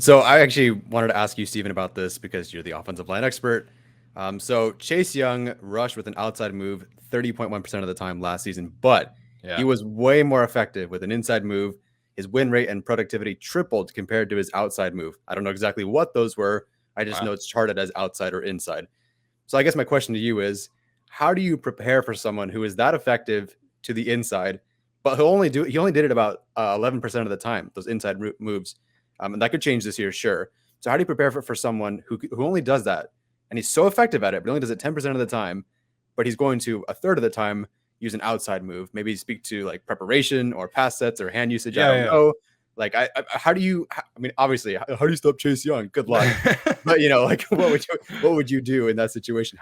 So I actually wanted to ask you, Steven, about this because you're the offensive line expert. So Chase Young rushed with an outside move 30.1% of the time last season, but he Yeah. was way more effective with an inside move. His win rate and productivity tripled compared to his outside move. I don't know exactly what those were. I just Wow. know it's charted as outside or inside. So I guess my question to you is, how do you prepare for someone who is that effective to the inside, but he only did it about 11% of the time, those inside moves, and that could change this year, sure. So how do you prepare for someone who only does that, and he's so effective at it, but only does it 10% of the time, but he's going to a third of the time use an outside move, maybe speak to like preparation or pass sets or hand usage. I don't Yeah, know. Like, how do you? I mean, obviously, how do you stop Chase Young? Good luck. yeah. But like, what would you do in that situation?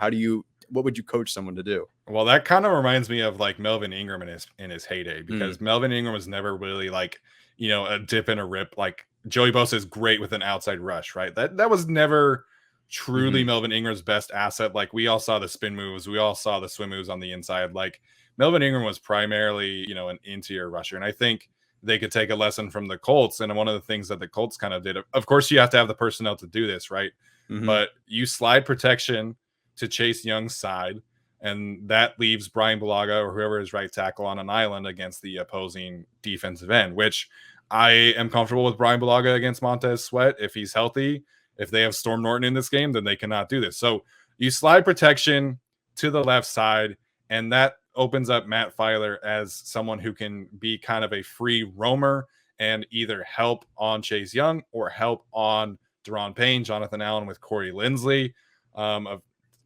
What would you coach someone to do? Well, that kind of reminds me of like Melvin Ingram in his heyday, Mm, because Melvin Ingram was never really like, a dip and a rip. Like Joey Bosa is great with an outside rush, right? That was never truly hmm Melvin Ingram's best asset. Like we all saw the spin moves, we all saw the swim moves on the inside. Like Melvin Ingram was primarily, an interior rusher. And I think they could take a lesson from the Colts. And one of the things that the Colts kind of did, of course, you have to have the personnel to do this, right? hmm But you slide protection to Chase Young's side, and that leaves Brian Bulaga or whoever is right tackle on an island against the opposing defensive end, which I am comfortable with Brian Bulaga against Montez Sweat if he's healthy. If they have Storm Norton in this game, then they cannot do this. So you slide protection to the left side, and that opens up Matt Filer as someone who can be kind of a free roamer and either help on Chase Young or help on Deron Payne, Jonathan Allen with Corey Lindsley.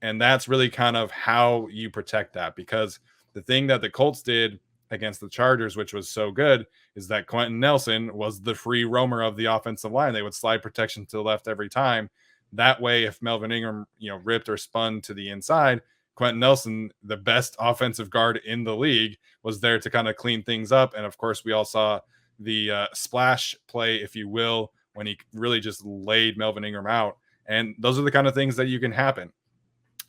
And that's really kind of how you protect that, because the thing that the Colts did against the Chargers, which was so good, is that Quentin Nelson was the free roamer of the offensive line. They would slide protection to the left every time. That way, if Melvin Ingram, ripped or spun to the inside, Quentin Nelson, the best offensive guard in the league, was there to kind of clean things up. And of course, we all saw the splash play, if you will, when he really just laid Melvin Ingram out. And those are the kind of things that you can happen.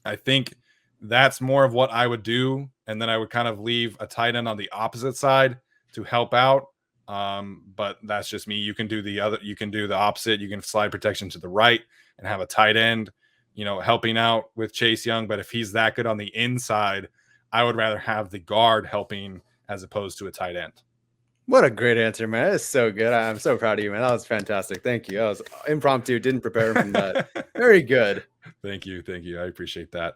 I think that's more of what I would do. And then I would kind of leave a tight end on the opposite side to help out. But that's just me. You can do you can do the opposite. You can slide protection to the right and have a tight end, helping out with Chase Young. But if he's that good on the inside, I would rather have the guard helping as opposed to a tight end. What a great answer, man. That is so good. I'm so proud of you, man. That was fantastic. Thank you. That was impromptu. Didn't prepare from that. Very good. Thank you. I appreciate that.